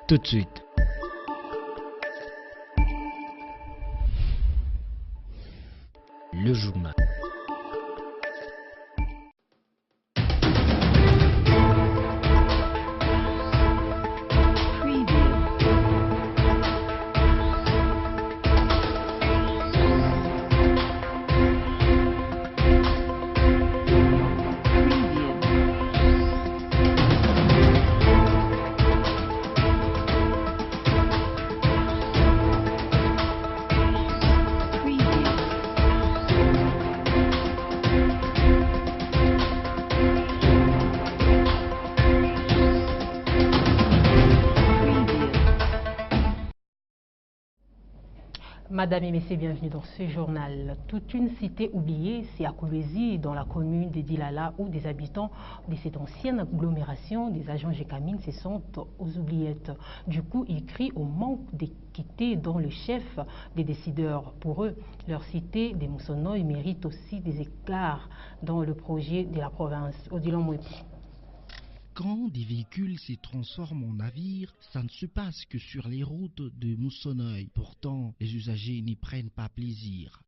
tout de suite. Le journal. Madame et messieurs, bienvenue dans ce journal. Toute une cité oubliée, c'est à Kolwezi, dans la commune de Dilala, où des habitants de cette ancienne agglomération des agents Gécamines se sentent aux oubliettes. Du coup, ils crient au manque d'équité dans le chef des décideurs. Pour eux, leur cité des Moussonoï mérite aussi des écarts dans le projet de la province. Odilon Mouepi. Quand des véhicules se transforment en navires, ça ne se passe que sur les routes de Moussonoï. Pourtant, les usagers n'y prennent pas plaisir.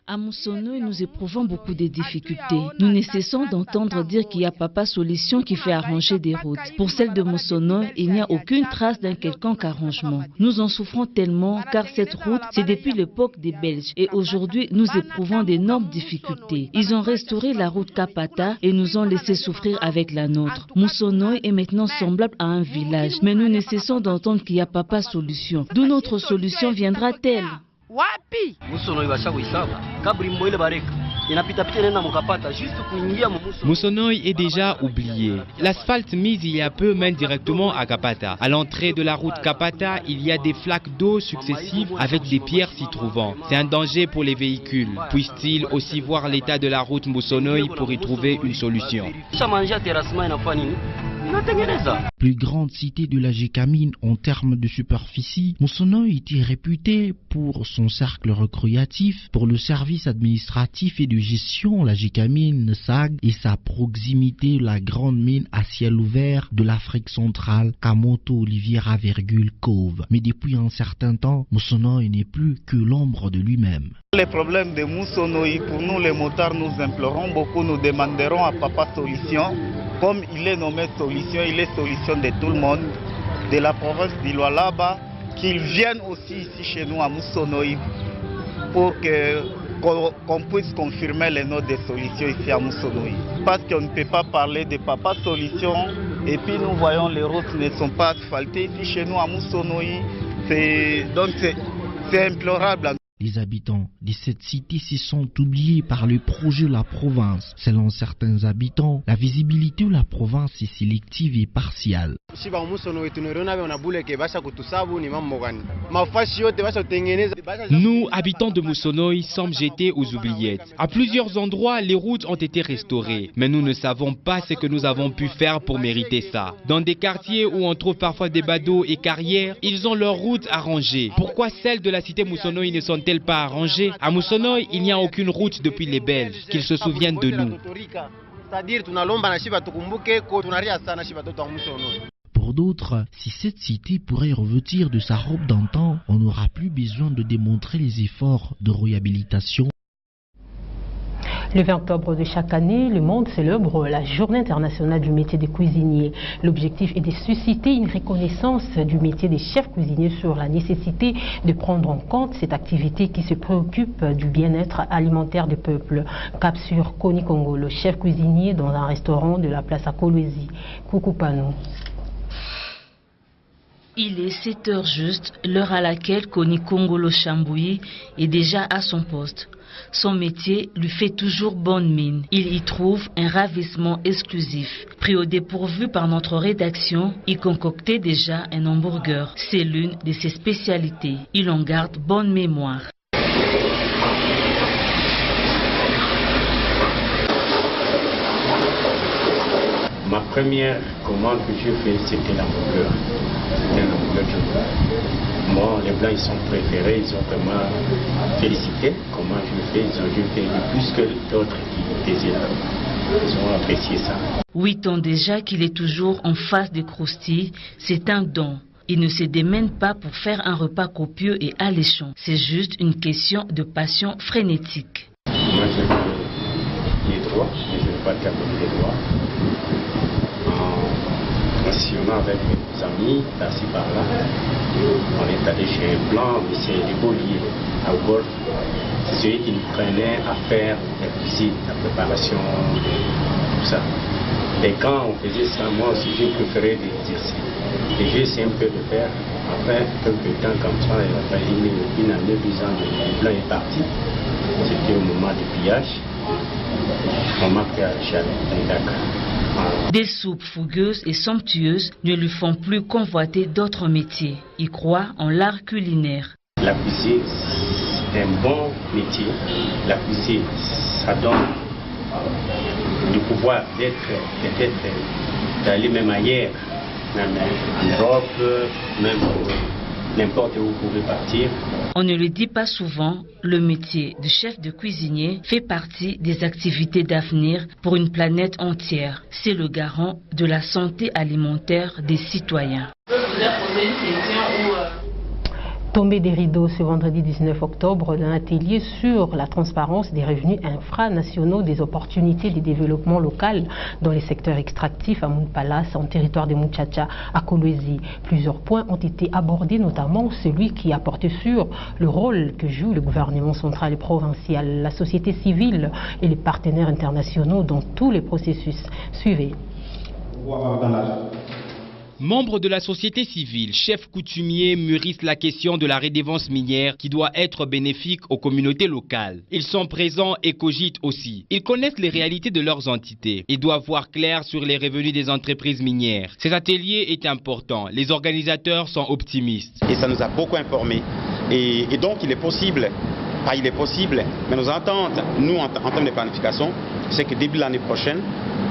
À Moussonoï, nous éprouvons beaucoup de difficultés. Nous ne cessons d'entendre dire qu'il y a Papa Solution qui fait arranger des routes. Pour celle de Moussonoï, il n'y a aucune trace d'un quelconque arrangement. Nous en souffrons tellement car cette route, c'est depuis l'époque des Belges. Et aujourd'hui, nous éprouvons d'énormes difficultés. Ils ont restauré la route Kapata et nous ont laissé souffrir avec la nôtre. Moussonoï est maintenant semblable à un village. Mais nous ne cessons d'entendre qu'il y a Papa Solution. D'où notre solution viendra-t-elle? Moussonoï est déjà oublié. L'asphalte mise il y a peu mène directement à Kapata. À l'entrée de la route Kapata, il y a des flaques d'eau successives avec des pierres s'y trouvant. C'est un danger pour les véhicules. Puisse-t-il aussi voir l'état de la route Moussonoï pour y trouver une solution? Plus grande cité de la Gécamine en termes de superficie, Moussonoï était réputée pour son cercle recréatif, pour le service administratif et de gestion, la Gécamine SAG, et sa proximité, la grande mine à ciel ouvert de l'Afrique centrale, Kamoto Oliviera, Cove. Mais depuis un certain temps, Moussonoï n'est plus que l'ombre de lui-même. Les problèmes de Moussonoï, pour nous les motards, nous implorons beaucoup, nous demanderons à Papa Solution, comme il est nommé Solution, il est solution de tout le monde, de la province d'Iloalaba, qu'il vienne aussi ici chez nous à Moussonoï pour qu'on puisse confirmer les notes de Solution ici à Moussonoï. Parce qu'on ne peut pas parler de Papa Solution et puis nous voyons les routes ne sont pas asphaltées ici chez nous à Moussonoï. Donc c'est implorable. Les habitants de cette cité se sont oubliés par le projet de la province. Selon certains habitants, la visibilité de la province est sélective et partielle. Nous, habitants de Moussonoï, sommes jetés aux oubliettes. À plusieurs endroits, les routes ont été restaurées, mais nous ne savons pas ce que nous avons pu faire pour mériter ça. Dans des quartiers où on trouve parfois des badauds et carrières, ils ont leurs routes arrangées. Pourquoi celles de la cité Moussonoï ne sont-elles pas arrangées? À Moussonoï, il n'y a aucune route depuis les Belges, qu'ils se souviennent de nous. Pour d'autres, si cette cité pourrait revêtir de sa robe d'antan, on n'aura plus besoin de démontrer les efforts de réhabilitation. Le 20 octobre de chaque année, le monde célèbre la Journée internationale du métier de cuisinier. L'objectif est de susciter une reconnaissance du métier des chefs cuisiniers sur la nécessité de prendre en compte cette activité qui se préoccupe du bien-être alimentaire du peuple. Cap sur Koni Congo, le chef cuisinier dans un restaurant de la place à Kolwezi. Coucou Panou. Il est 7 heures juste, l'heure à laquelle Koni Kongolo Chambouyi est déjà à son poste. Son métier lui fait toujours bonne mine. Il y trouve un ravissement exclusif. Pris au dépourvu par notre rédaction, il concoctait déjà un hamburger. C'est l'une de ses spécialités. Il en garde bonne mémoire. Ma première commande que j'ai faite, c'était l'hamburger. C'était un hamburger que bon, les Blancs ils sont préférés, ils ont vraiment félicité comment je le fais, ils ont fait plus que d'autres qui désirent. Ils ont apprécié ça. 8 ans déjà qu'il est toujours en face des croustilles, c'est un don. Il ne se démène pas pour faire un repas copieux et alléchant. C'est juste une question de passion frénétique. Moi, je veux les droits, mais je ne veux pas capoter les droits. En sillonnant avec mes amis, par-ci par-là, on est allé chez un blanc, mais c'est des Beauliers, à golf. C'est celui qui nous prenait à faire la cuisine, la préparation, tout ça. Et quand on faisait ça, moi aussi, j'ai préféré l'exercer. Et j'ai essayé un peu de faire. Après quelques temps comme ça, il a fallu une année, 10 ans, le blanc est parti. C'était au moment du pillage. On m'a fait à Dakar. Des soupes fougueuses et somptueuses ne lui font plus convoiter d'autres métiers. Il croit en l'art culinaire. La cuisine, c'est un bon métier. La cuisine, ça donne du pouvoir d'être, peut-être, d'aller même ailleurs, même en Europe, même n'importe où vous pouvez partir. On ne le dit pas souvent, le métier de chef de cuisinier fait partie des activités d'avenir pour une planète entière. C'est le garant de la santé alimentaire des citoyens. Je peux vous poser une question Tombé des rideaux ce vendredi 19 octobre d'un atelier sur la transparence des revenus infranationaux des opportunités de développement local dans les secteurs extractifs à Mounpalas, en territoire de Muchacha, à Kolwezi. Plusieurs points ont été abordés, notamment celui qui a porté sur le rôle que joue le gouvernement central et provincial, la société civile et les partenaires internationaux dans tous les processus. Suivez. Membres de la société civile, chefs coutumiers mûrissent la question de la redevance minière qui doit être bénéfique aux communautés locales. Ils sont présents et cogitent aussi. Ils connaissent les réalités de leurs entités et doivent voir clair sur les revenus des entreprises minières. Cet atelier est important. Les organisateurs sont optimistes. Et ça nous a beaucoup informés. Et donc il est possible, mais nos attentes, nous en termes de planification, c'est que début de l'année prochaine,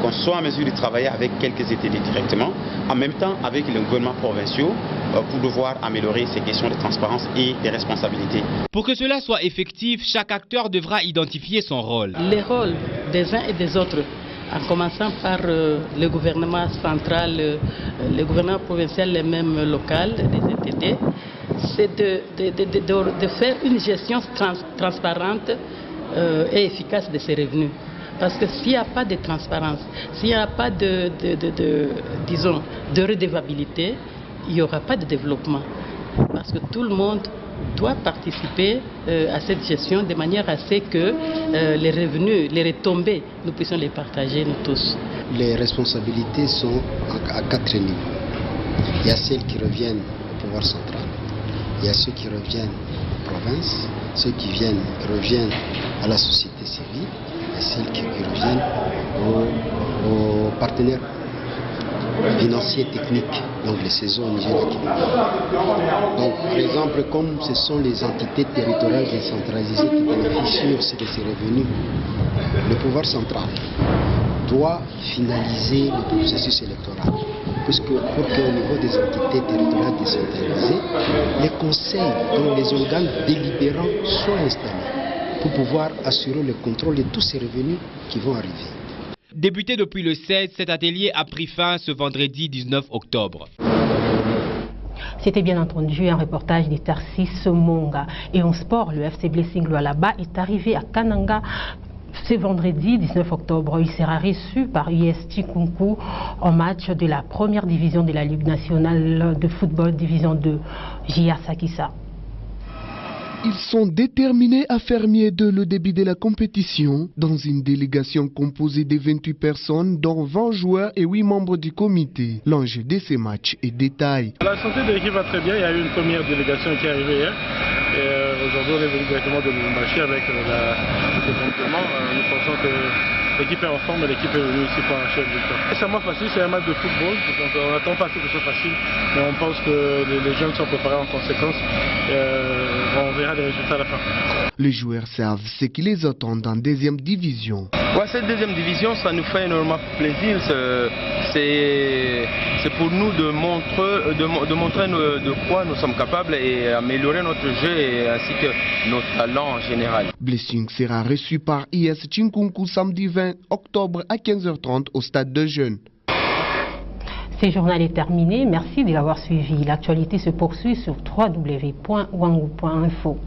qu'on soit en mesure de travailler avec quelques ETD directement, en même temps avec les gouvernements provinciaux pour devoir améliorer ces questions de transparence et de responsabilité. Pour que cela soit effectif, chaque acteur devra identifier son rôle. Les rôles des uns et des autres, en commençant par le gouvernement central, le gouvernement provincial et même local, les ETD, c'est de faire une gestion transparente et efficace de ces revenus. Parce que s'il n'y a pas de transparence, s'il n'y a pas de redevabilité, il n'y aura pas de développement. Parce que tout le monde doit participer à cette gestion de manière à ce que les revenus, les retombées, nous puissions les partager nous tous. Les responsabilités sont à 4 niveaux. Il y a celles qui reviennent au pouvoir central, il y a ceux qui reviennent aux provinces, ceux qui reviennent à la société civile, celles qui reviennent aux partenaires financiers techniques, donc les saisons au Niger. Donc, par exemple, comme ce sont les entités territoriales décentralisées qui bénéficient aussi de ces revenus, le pouvoir central doit finaliser le processus électoral. Puisque pour qu'au niveau des entités territoriales décentralisées, les conseils, donc les organes délibérants soient installés, pour pouvoir assurer le contrôle de tous ces revenus qui vont arriver. Débuté depuis le 16, cet atelier a pris fin ce vendredi 19 octobre. C'était bien entendu un reportage de Tarsis Monga. Et en sport, le FC Blessing Lualaba est arrivé à Kananga ce vendredi 19 octobre. Il sera reçu par IST Kunku en match de la première division de la Ligue nationale de football, division 2, J.A. Sakissa. Ils sont déterminés à faire mieux de le début de la compétition dans une délégation composée de 28 personnes, dont 20 joueurs et 8 membres du comité. L'enjeu de ces matchs est détail. La santé de l'équipe va très bien. Il y a eu une première délégation qui est arrivée hier. Aujourd'hui, on est venu directement de Lubumbashi avec le complément. Nous pensons que l'équipe est en forme et l'équipe est venue ici pour arracher le résultat. C'est moins facile, c'est un match de football. Donc on n'attend pas que ce soit facile, mais on pense que les jeunes sont préparés en conséquence. On verra les résultats à la fin. Les joueurs savent ce qui les attend en deuxième division. Ouais, cette deuxième division, ça nous fait énormément plaisir. c'est pour nous de montrer de quoi nous sommes capables et améliorer notre jeu ainsi que nos talents en général. Blessing sera reçu par IS Chinkunku samedi 20 octobre à 15h30 au stade de jeunes. Ce journal est terminé. Merci de l'avoir suivi. L'actualité se poursuit sur www.wangu.info.